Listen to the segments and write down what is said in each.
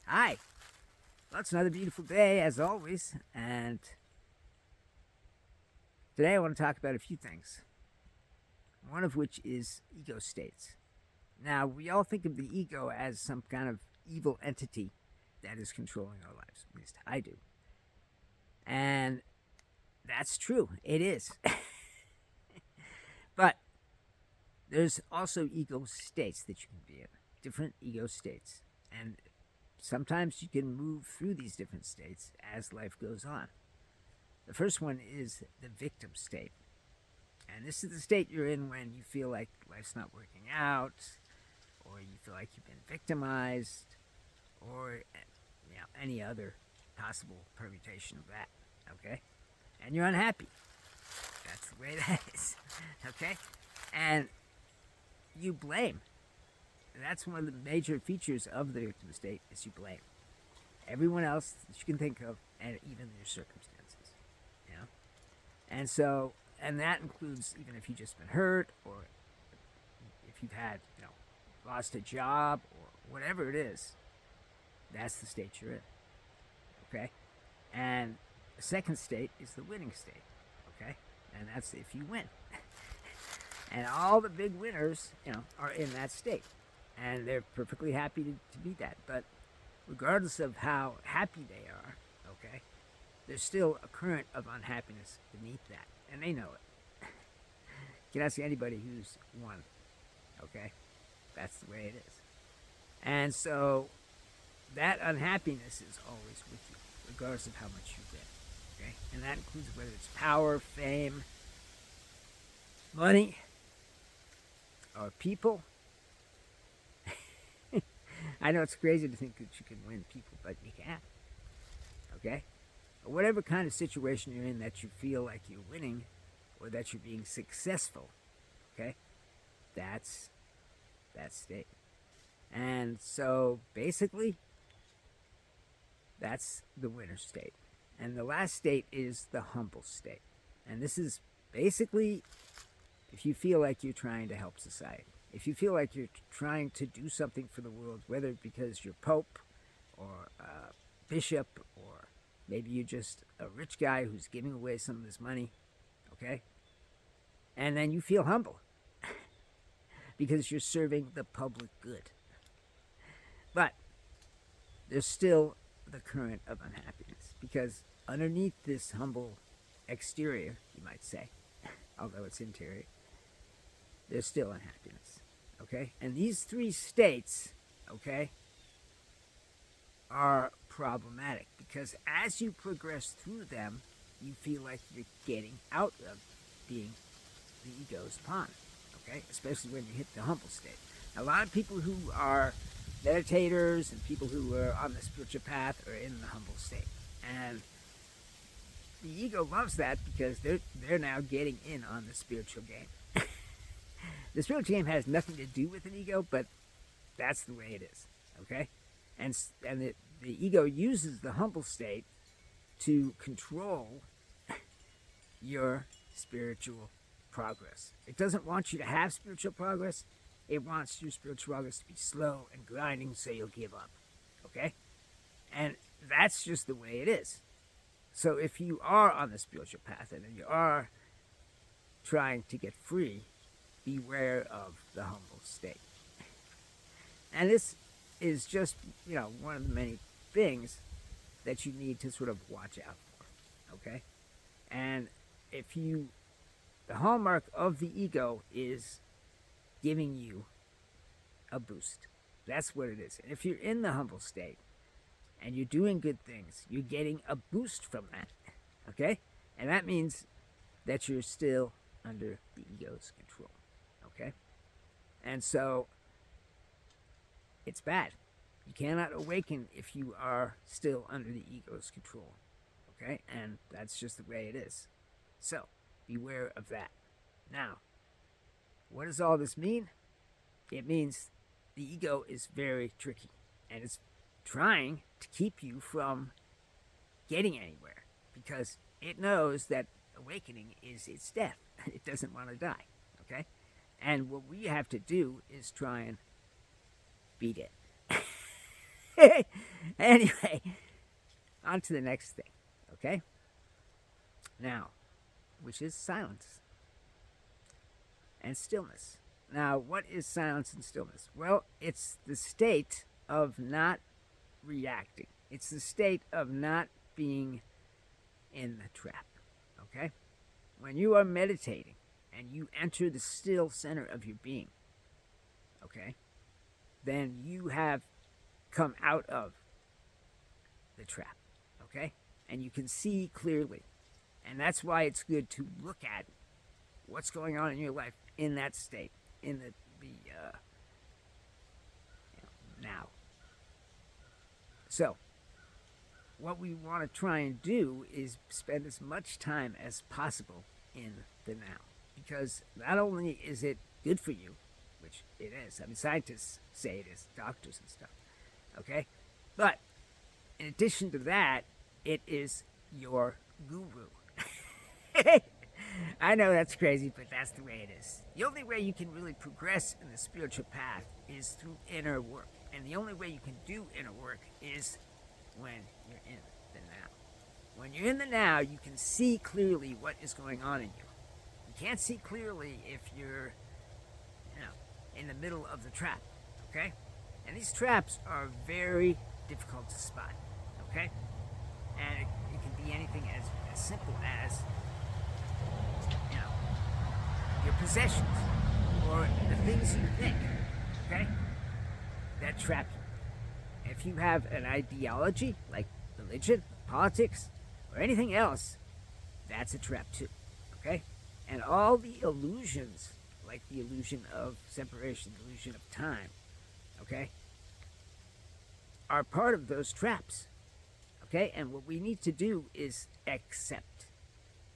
Hi. Well, it's another beautiful day, as always, and today I want to talk about a few things. One of which is ego states. Now, we all think of the ego as some kind of evil entity that is controlling our lives. At least I do. And that's true. It is. But there's also ego states that you can be in, different ego states. And sometimes you can move through these different states as life goes on. The first one is the victim state. And this is the state you're in when you feel like life's not working out, or you feel like you've been victimized, or any other possible permutation of that. Okay? And you're unhappy. That's the way that is. Okay? And you blame. That's one of the major features of the victim state is you blame everyone else that you can think of, and even your circumstances. You know? And that includes even if you've just been hurt, or if you've had, lost a job, or whatever it is. That's the state you're in. Okay? And the second state is the winning state. Okay? And that's if you win. And all the big winners, are in that state. And they're perfectly happy to be that. But regardless of how happy they are, okay, there's still a current of unhappiness beneath that. And they know it. You can ask anybody who's won. Okay? That's the way it is. And so that unhappiness is always with you, regardless of how much you get. Okay? And that includes whether it's power, fame, money, or people. I know it's crazy to think that you can win people, but you can. Okay? Or whatever kind of situation you're in that you feel like you're winning, or that you're being successful. Okay? That's that state. And so basically, that's the winner state. And the last state is the humble state. And this is basically if you feel like you're trying to help society. If you feel like you're trying to do something for the world, whether because you're Pope or a bishop, or maybe you're just a rich guy who's giving away some of his money, okay? And then you feel humble because you're serving the public good. But there's still the current of unhappiness, because underneath this humble exterior, you might say, although it's interior, there's still unhappiness. Okay? And these three states, okay, are problematic, because as you progress through them, you feel like you're getting out of being the ego's pawn. Okay? Especially when you hit the humble state. A lot of people who are meditators and people who are on the spiritual path are in the humble state. And the ego loves that because they're now getting in on the spiritual game. The spiritual game has nothing to do with an ego, but that's the way it is. Okay? And the ego uses the humble state to control your spiritual progress. It doesn't want you to have spiritual progress. It wants your spiritual progress to be slow and grinding so you'll give up. Okay? And that's just the way it is. So if you are on the spiritual path and you are trying to get free, beware of the humble state. And this is just, one of the many things that you need to sort of watch out for. Okay? And the hallmark of the ego is giving you a boost. That's what it is. And if you're in the humble state and you're doing good things, you're getting a boost from that. Okay? And that means that you're still under the ego's control. Okay? And so it's bad. You cannot awaken if you are still under the ego's control. Okay? And that's just the way it is. So beware of that. Now, what does all this mean? It means the ego is very tricky, and it's trying to keep you from getting anywhere, because it knows that awakening is its death. It doesn't want to die. Okay? And what we have to do is try and beat it. Anyway, on to the next thing, okay? Now, which is silence and stillness. Now, what is silence and stillness? Well, it's the state of not reacting. It's the state of not being in the trap, okay? When you are meditating and you enter the still center of your being, okay, then you have come out of the trap, okay? And you can see clearly. And that's why it's good to look at what's going on in your life in that state, in the now. So, what we want to try and do is spend as much time as possible in the now. Because not only is it good for you, which it is, I mean, scientists say it is, doctors and stuff, okay? But in addition to that, it is your guru. I know that's crazy, but that's the way it is. The only way you can really progress in the spiritual path is through inner work. And the only way you can do inner work is when you're in the now. When you're in the now, you can see clearly what is going on in you. You can't see clearly if you're, in the middle of the trap, okay? And these traps are very difficult to spot, okay? And it can be anything as simple as, your possessions or the things you think, okay, that trap you. If you have an ideology like religion, politics, or anything else, that's a trap too, okay? And all the illusions, like the illusion of separation, the illusion of time, okay, are part of those traps, okay? And what we need to do is accept.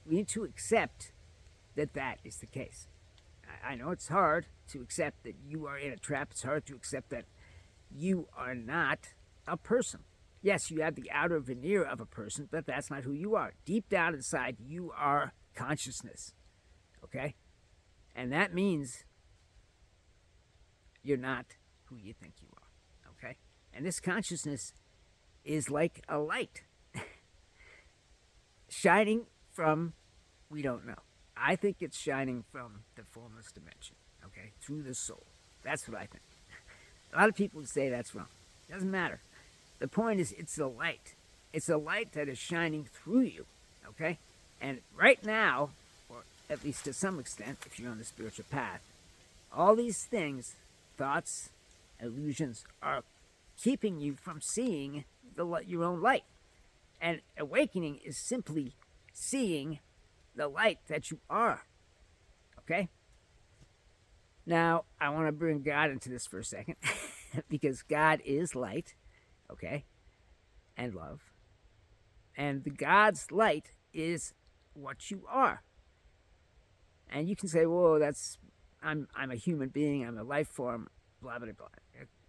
We need to accept that is the case. I know it's hard to accept that you are in a trap. It's hard to accept that you are not a person. Yes, you have the outer veneer of a person, but that's not who you are. Deep down inside, you are consciousness, okay? And that means you're not who you think you are, okay? And this consciousness is like a light shining from, we don't know. I think it's shining from the formless dimension, okay, through the soul. That's what I think. A lot of people say that's wrong. Doesn't matter. The point is, it's a light. It's a light that is shining through you, okay? And right now, or at least to some extent, if you're on the spiritual path, all these things, thoughts, illusions, are keeping you from seeing your own light. And awakening is simply seeing the light that you are, okay? Now, I want to bring God into this for a second, because God is light, okay, and love. And the God's light is what you are. And you can say, whoa, I'm a human being, I'm a life form, blah, blah, blah.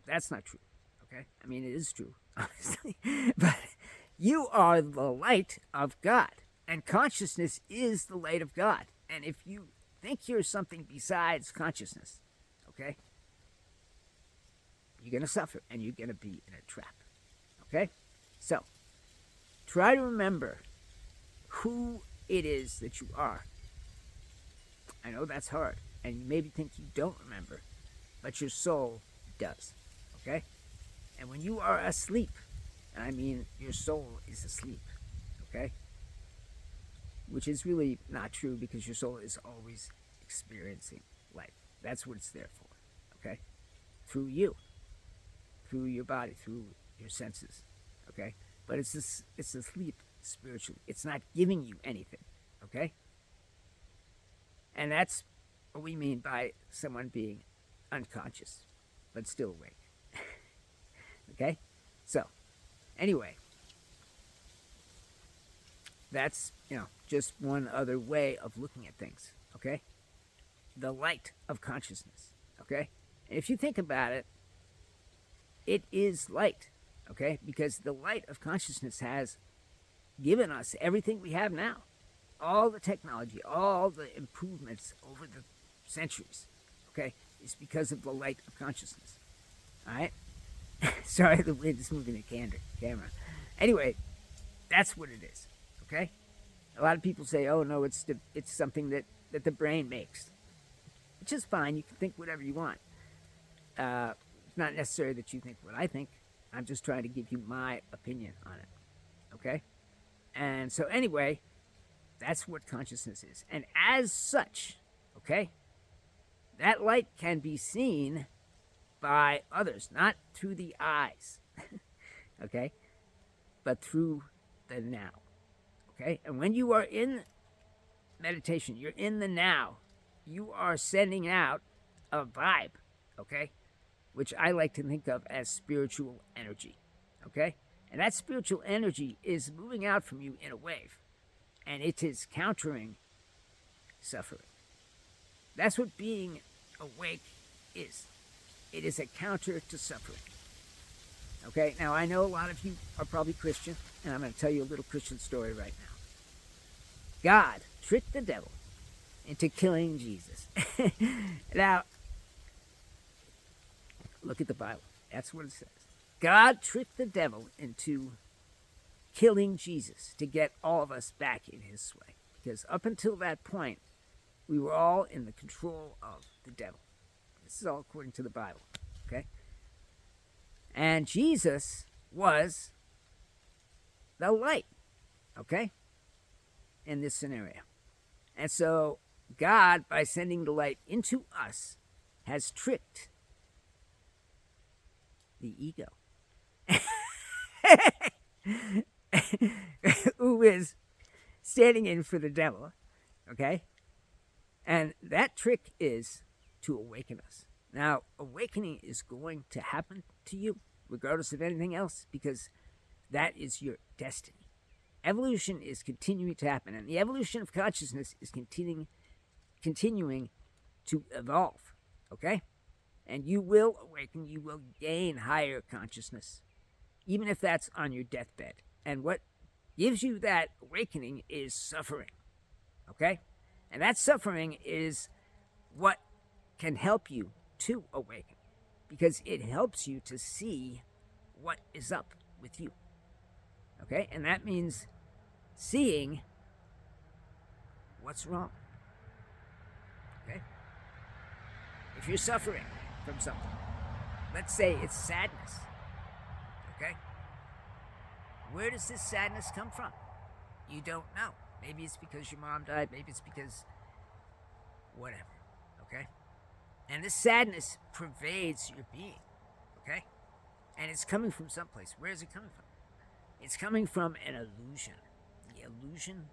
That's not true, okay? I mean, it is true, obviously. But you are the light of God. And consciousness is the light of God. And if you think you're something besides consciousness, okay, you're going to suffer and you're going to be in a trap. Okay? So, try to remember who it is that you are. I know that's hard. And you maybe think you don't remember, but your soul does. Okay? And when you are asleep, and I mean your soul is asleep, okay? Which is really not true because your soul is always experiencing life. That's what it's there for, okay? Through you, through your body, through your senses, okay? But it's asleep spiritually. It's not giving you anything, okay? And that's what we mean by someone being unconscious, but still awake, okay? So, anyway, that's, just one other way of looking at things, okay? The light of consciousness, okay? And if you think about it, it is light, okay? Because the light of consciousness has given us everything we have now. All the technology, all the improvements over the centuries, okay, is because of the light of consciousness, all right? Sorry, the wind is moving the camera. Anyway, that's what it is. Okay. A lot of people say, "Oh no, it's something that the brain makes," which is fine. You can think whatever you want. It's not necessary that you think what I think. I'm just trying to give you my opinion on it. Okay? And so, anyway, that's what consciousness is. And as such, okay, that light can be seen by others, not through the eyes, okay, but through the now. Okay? And when you are in meditation, you're in the now, you are sending out a vibe, okay, which I like to think of as spiritual energy, okay? And that spiritual energy is moving out from you in a wave, and it is countering suffering. That's what being awake is. It is a counter to suffering. Okay, now I know a lot of you are probably Christian, and I'm going to tell you a little Christian story right now. God tricked the devil into killing Jesus. Now, look at the Bible. That's what it says. God tricked the devil into killing Jesus to get all of us back in his sway. Because up until that point, we were all in the control of the devil. This is all according to the Bible. Okay? And Jesus was the light. Okay? In this scenario. And so God, by sending the light into us, has tricked the ego, who is standing in for the devil, okay? And that trick is to awaken us. Now, awakening is going to happen to you, regardless of anything else, because that is your destiny. Evolution is continuing to happen, and the evolution of consciousness is continuing to evolve, okay? And you will awaken, you will gain higher consciousness, even if that's on your deathbed. And what gives you that awakening is suffering, okay? And that suffering is what can help you to awaken, because it helps you to see what is up with you, okay? And that means seeing what's wrong, okay? If you're suffering from something, let's say it's sadness, okay? Where does this sadness come from? You don't know. Maybe it's because your mom died, maybe it's because whatever, okay? And this sadness pervades your being, okay? And it's coming from someplace. Where is it coming from? It's coming from an illusion. The illusion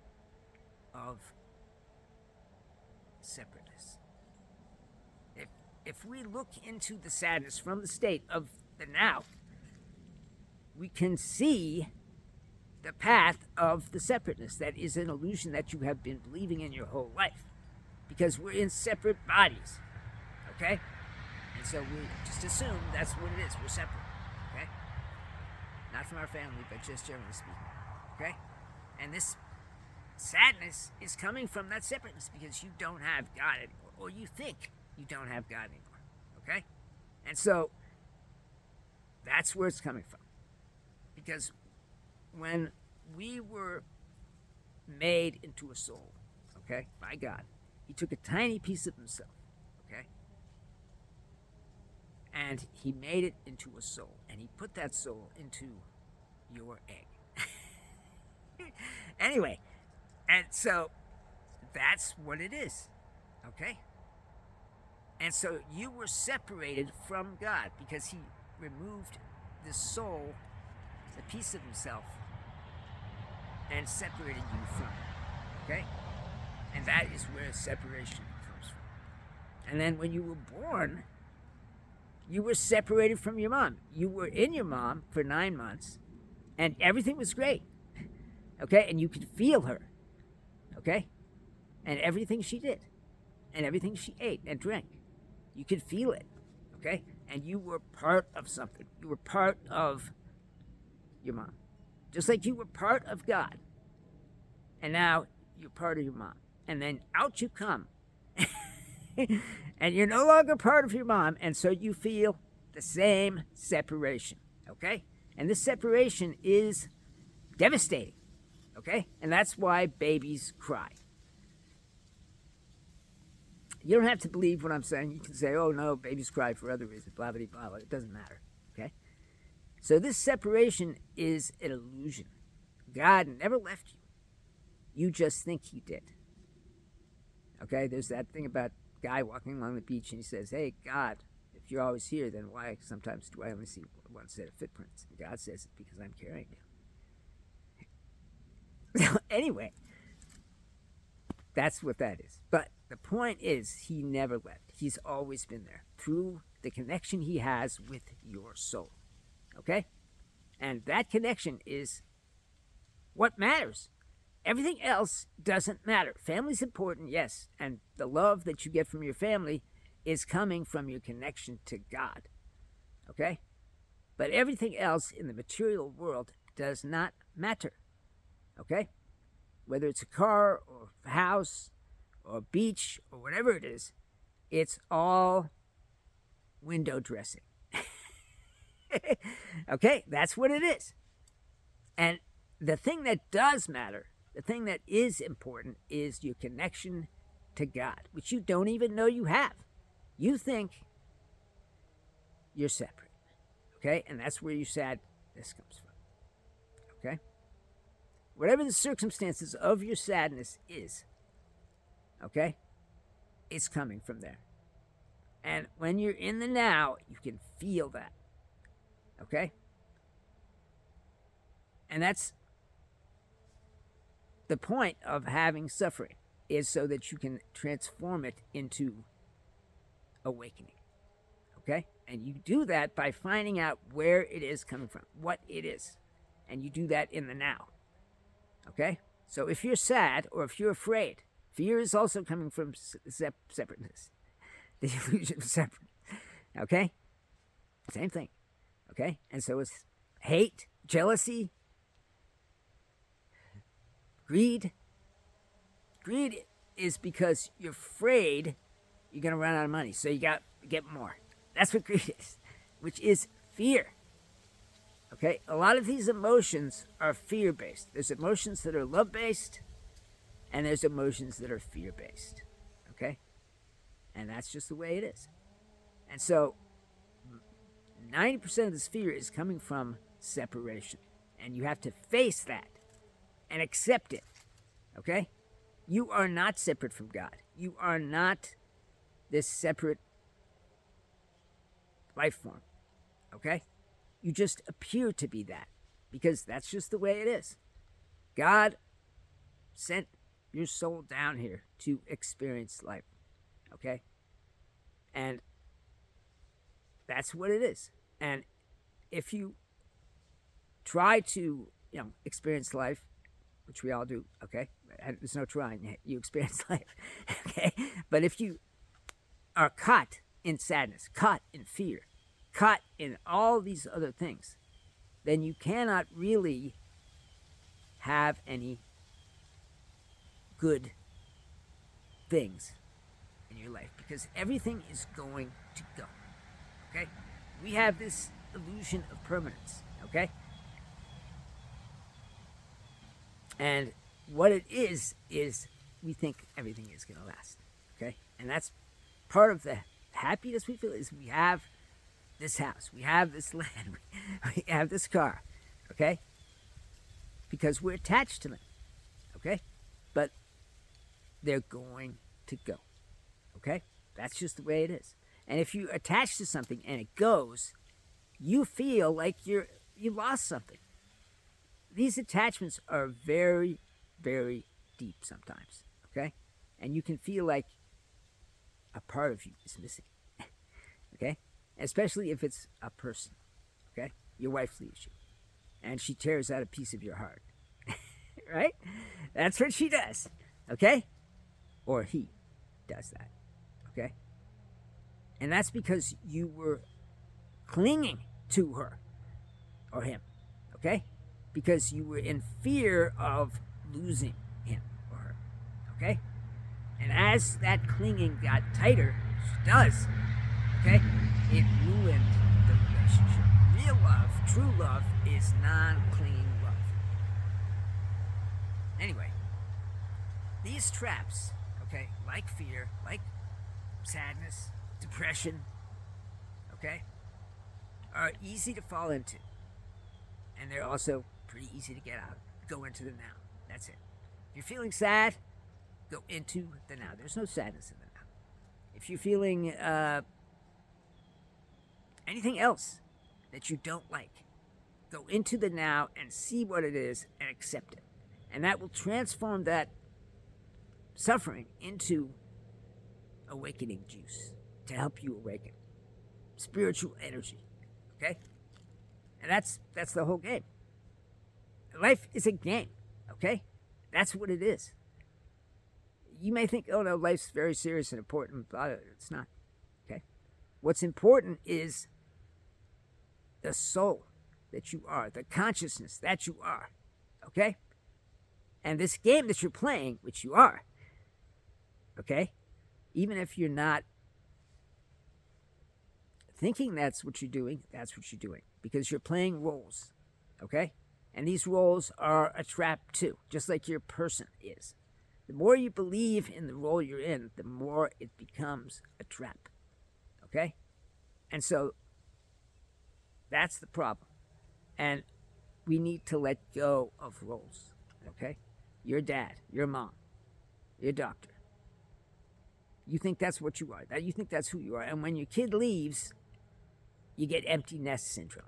of separateness. If we look into the sadness from the state of the now, we can see the path of the separateness. That is an illusion that you have been believing in your whole life, because we're in separate bodies, okay? And so we just assume that's what it is. We're separate, okay? Not from our family, but just generally speaking, okay? And this sadness is coming from that separateness because you don't have God anymore, or you think you don't have God anymore, okay? And so that's where it's coming from. Because when we were made into a soul, okay, by God, he took a tiny piece of himself, okay, and he made it into a soul, and he put that soul into your egg. Anyway, and so that's what it is, okay? And so you were separated from God because he removed the soul, the piece of himself, and separated you from it, okay? And that is where separation comes from. And then when you were born, you were separated from your mom. You were in your mom for 9 months, and everything was great, okay? And you could feel her, okay? And everything she did, and everything she ate and drank, you could feel it, okay? And you were part of something. You were part of your mom. Just like you were part of God. And now you're part of your mom. And then out you come. And you're no longer part of your mom, and so you feel the same separation, okay? And this separation is devastating, okay? And that's why babies cry. You don't have to believe what I'm saying. You can say, oh no, babies cry for other reasons, blah, blah, blah, blah. It doesn't matter, okay? So this separation is an illusion. God never left you. You just think he did. Okay, there's that thing about a guy walking along the beach and he says, hey, God, if you're always here, then why sometimes do I only see one set of footprints? And God says, it's because I'm carrying you. Anyway, that's what that is. But the point is, he never left. He's always been there through the connection he has with your soul. Okay? And that connection is what matters. Everything else doesn't matter. Family's important, yes, and the love that you get from your family is coming from your connection to God, okay? But everything else in the material world does not matter, okay? Whether it's a car or a house or a beach or whatever it is, it's all window dressing. Okay, that's what it is. And the thing that does matter, the thing that is important, is your connection to God, which you don't even know you have. You think you're separate, okay? And that's where your sadness comes from, okay? Whatever the circumstances of your sadness is, okay, it's coming from there. And when you're in the now, you can feel that, okay? And that's the point of having suffering, is so that you can transform it into awakening, okay? And you do that by finding out where it is coming from, what it is. And you do that in the now, okay? So if you're sad or if you're afraid, fear is also coming from separateness, the illusion of separateness, okay? Same thing, okay? And so it's hate, jealousy, greed. Greed is because you're afraid you're going to run out of money, so you got to get more. That's what greed is, which is fear. Okay? A lot of these emotions are fear-based. There's emotions that are love-based, and there's emotions that are fear-based. Okay? And that's just the way it is. And so 90% of this fear is coming from separation, and you have to face that and accept it, okay? You are not separate from God. You are not this separate life form, okay? You just appear to be that, because that's just the way it is. God sent your soul down here to experience life, okay? And that's what it is. And if you try to, experience life, which we all do, okay? There's no trying. You experience life, okay? But if you are caught in sadness, caught in fear, caught in all these other things, then you cannot really have any good things in your life, because everything is going to go, okay? We have this illusion of permanence, okay? And what it is we think everything is going to last, okay? And that's part of the happiness we feel, is we have this house, we have this land, we have this car, okay? Because we're attached to them, okay? But they're going to go, okay? That's just the way it is. And if you attach to something and it goes, you feel like you lost something. These attachments are very, very deep sometimes, okay? And you can feel like a part of you is missing, okay? Especially if it's a person, okay? Your wife leaves you, and she tears out a piece of your heart, right? That's what she does, okay? Or he does that, okay? And that's because you were clinging to her or him, okay? Because you were in fear of losing him or her, okay? And as that clinging got tighter, which it does, okay, it ruined relationship. Real love, true love, is non-clinging love. Anyway, these traps, okay, like fear, like sadness, depression, okay, are easy to fall into. And they're also pretty easy to get out. Go into the now. That's it. If you're feeling sad, go into the now. There's no sadness in the now. If you're feeling anything else that you don't like, go into the now and see what it is and accept it. And that will transform that suffering into awakening juice to help you awaken. Spiritual energy. Okay? And that's the whole game. Life is a game. Okay? That's what it is. You may think, oh no, life's very serious and important, but it's not. Okay? What's important is the soul that you are, the consciousness that you are. Okay? And this game that you're playing, which you are, okay? Even if you're not thinking that's what you're doing, that's what you're doing. Because you're playing roles, okay? And these roles are a trap too, just like your person is. The more you believe in the role you're in, the more it becomes a trap, okay? And so that's the problem. And we need to let go of roles, okay? Your dad, your mom, your doctor. You think that's what you are. You think that's who you are. And when your kid leaves, you get empty nest syndrome,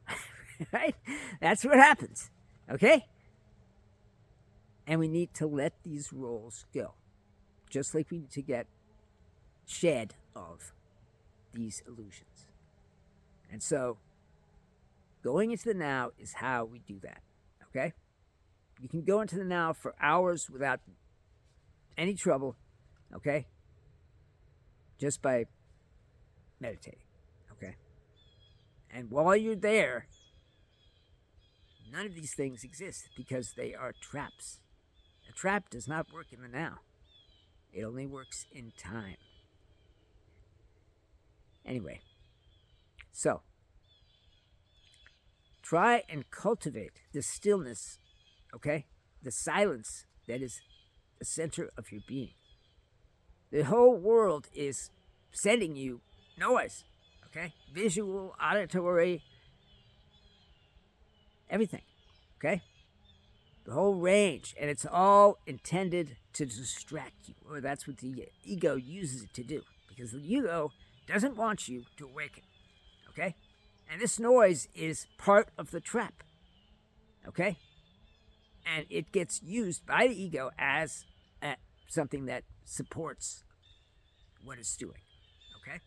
right? That's what happens, okay? And we need to let these roles go, just like we need to get shed of these illusions. And so going into the now is how we do that, okay? You can go into the now for hours without any trouble, okay? Just by meditating, okay? And while you're there, none of these things exist because they are traps. A trap does not work in the now. It only works in time. Anyway, so try and cultivate the stillness, okay? The silence that is the center of your being. The whole world is sending you noise, okay? Visual, auditory, everything, okay? The whole range, and it's all intended to distract you, or that's what the ego uses it to do, because the ego doesn't want you to awaken, okay? And this noise is part of the trap, okay? And it gets used by the ego as something that supports what it's doing, okay?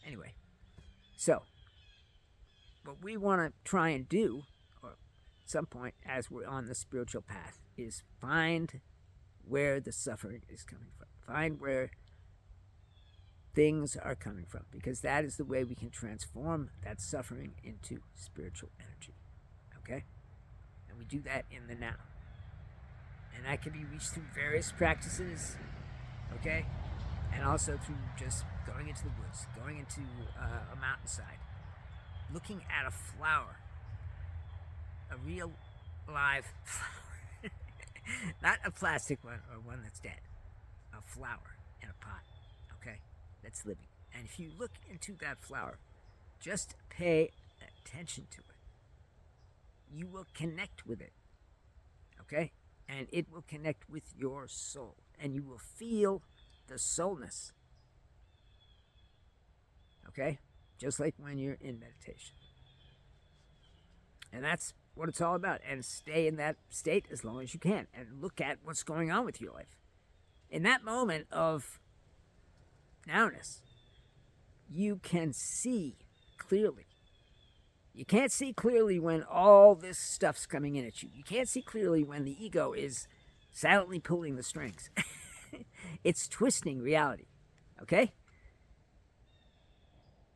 Anyway, so what we want to try and do, or at some point as we're on the spiritual path, is find where the suffering is coming from. Find where things are coming from, because that is the way we can transform that suffering into spiritual energy, okay? And we do that in the now. And that can be reached through various practices, okay? And also through just going into the woods, going into a mountainside, looking at a flower, a real live flower, not a plastic one or one that's dead, a flower in a pot, okay, that's living. And if you look into that flower, just pay attention to it. You will connect with it, okay? And it will connect with your soul, and you will feel the soulness, okay? Just like when you're in meditation. And that's what it's all about. And stay in that state as long as you can, and look at what's going on with your life. In that moment of nowness, you can see clearly. You can't see clearly when all this stuff's coming in at you. You can't see clearly when the ego is silently pulling the strings. It's twisting reality, okay?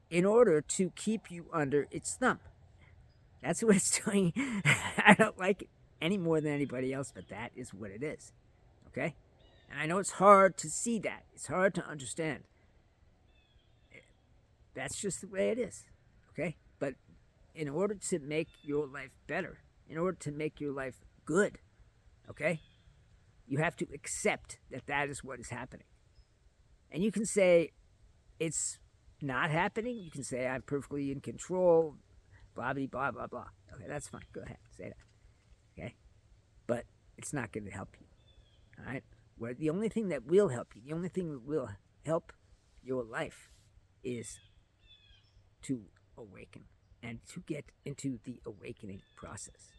In order to keep you under its thumb. That's what it's doing. I don't like it any more than anybody else, but that is what it is, okay? And I know it's hard to see that. It's hard to understand. That's just the way it is, Okay? But in order to make your life better, in order to make your life good, okay, you have to accept that that is what is happening. And you can say it's not happening. You can say I'm perfectly in control, blah, blah, blah, blah, blah. Okay, that's fine. Go ahead. Say that. Okay? But it's not going to help you. All right? Where the only thing that will help you, the only thing that will help your life is to awaken and to get into the awakening process.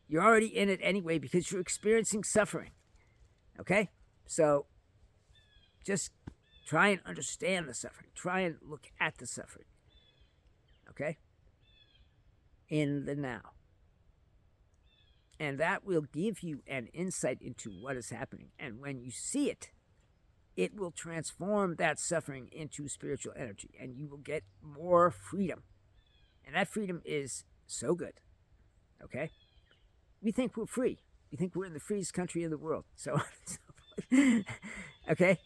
You're already in it anyway because you're experiencing suffering. Okay? So just try and understand the suffering. Try and look at the suffering. Okay? In the now. And that will give you an insight into what is happening. And when you see it, it will transform that suffering into spiritual energy. And you will get more freedom. And that freedom is so good. Okay? We think we're free. We think we're in the freest country in the world. So okay?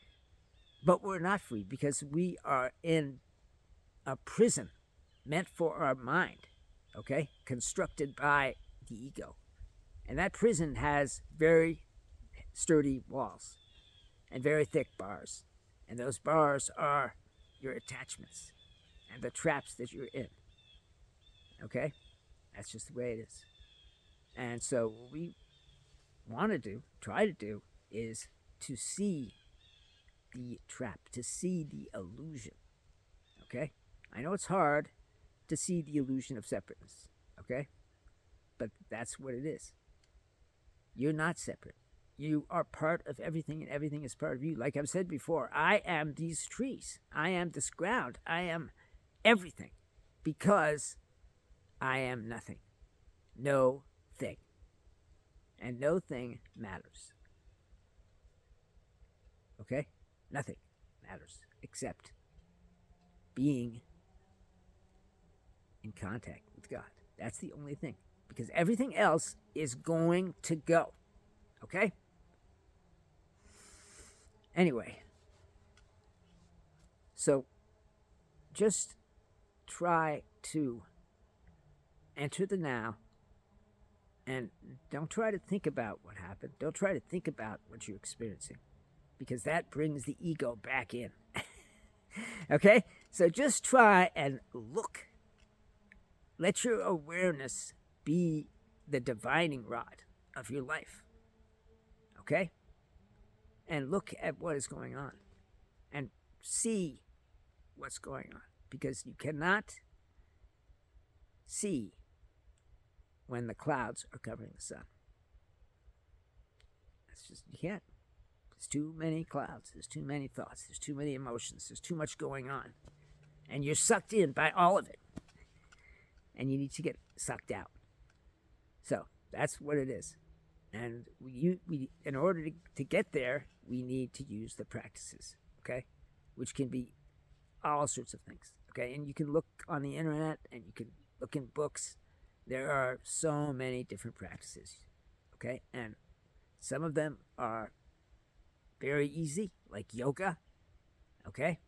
But we're not free because we are in a prison meant for our mind, okay? Constructed by the ego. And that prison has very sturdy walls and very thick bars. And those bars are your attachments and the traps that you're in. Okay? That's just the way it is. And so what we want to do, try to do, is to see the trap, to see the illusion. Okay? I know it's hard to see the illusion of separateness. Okay? But that's what it is. You're not separate. You are part of everything, and everything is part of you. Like I've said before, I am these trees. I am this ground. I am everything because I am nothing. No thing. And no thing matters. Okay? Nothing matters except being in contact with God. That's the only thing. Because everything else is going to go. Okay? Anyway. So, just try to enter the now and don't try to think about what happened. Don't try to think about what you're experiencing because that brings the ego back in. Okay? So just try and look. Let your awareness be the divining rod of your life. Okay? And look at what is going on and see what's going on because you cannot see when the clouds are covering the sun. That's just, you can't. There's too many clouds. There's too many thoughts. There's too many emotions. There's too much going on. And you're sucked in by all of it. And you need to get sucked out. So that's what it is. And we in order to get there, we need to use the practices, okay? Which can be all sorts of things, okay? And you can look on the internet and you can look in books. There are so many different practices, okay? And some of them are very easy, like yoga, okay?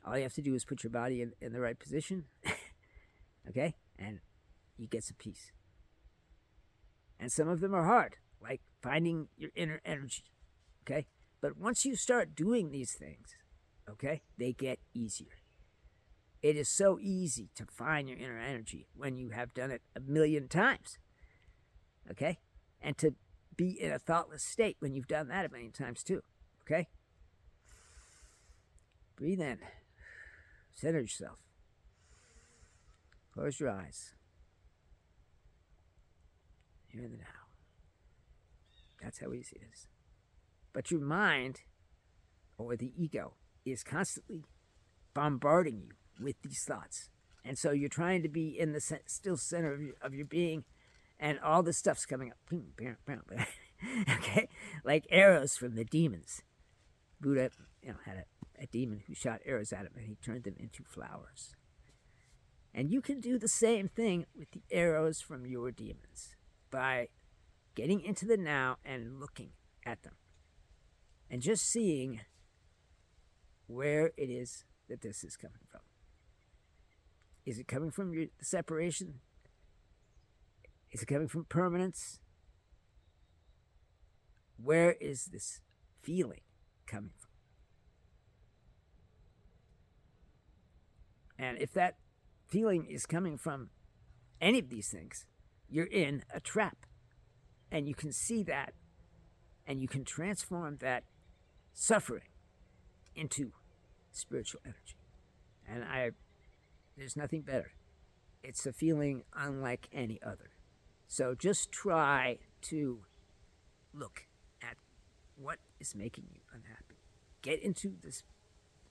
All you have to do is put your body in the right position, okay? And you get some peace. And some of them are hard, like finding your inner energy, okay? But once you start doing these things, okay, they get easier. It is so easy to find your inner energy when you have done it a million times, okay? And to be in a thoughtless state when you've done that a million times too, okay? Breathe in. Center yourself. Close your eyes. You're in the now. That's how easy it is. But your mind, or the ego, is constantly bombarding you with these thoughts. And so you're trying to be in the still center of your being, and all this stuff's coming up. Okay? Like arrows from the demons. Buddha, had a demon who shot arrows at him, and he turned them into flowers. And you can do the same thing with the arrows from your demons by getting into the now and looking at them. And just seeing where it is that this is coming from. Is it coming from your separation? Is it coming from permanence? Where is this feeling coming from? And if that feeling is coming from any of these things, you're in a trap. And you can see that, and you can transform that suffering into spiritual energy. And there's nothing better. It's a feeling unlike any other. So just try to look at what is making you unhappy. Get into this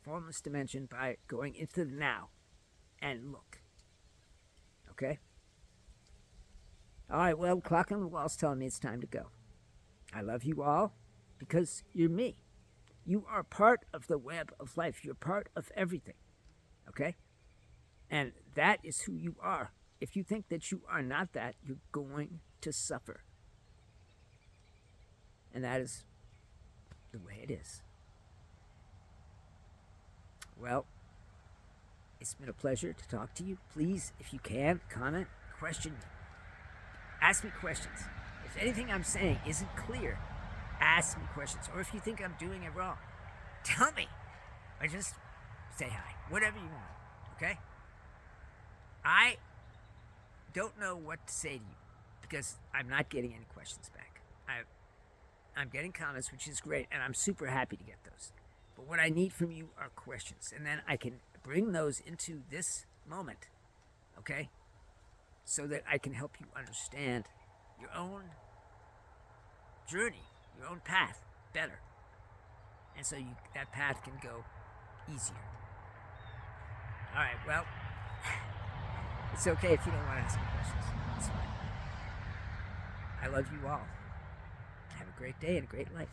formless dimension by going into the now and look. Okay? All right, well, clock on the wall's telling me it's time to go. I love you all because you're me. You are part of the web of life. You're part of everything. Okay? And that is who you are. If you think that you are not that, you're going to suffer. And that is the way it is. Well, it's been a pleasure to talk to you. Please, if you can, comment, question me. Ask me questions. If anything I'm saying isn't clear, ask me questions. Or if you think I'm doing it wrong, tell me. Or just say hi. Whatever you want. Okay? I don't know what to say to you because I'm not getting any questions back. I'm getting comments, which is great, and I'm super happy to get those. But what I need from you are questions, and then I can bring those into this moment, okay? So that I can help you understand your own journey, your own path better. And so that path can go easier. All right, well, it's okay if you don't want to ask me questions. It's fine. I love you all. Have a great day and a great life.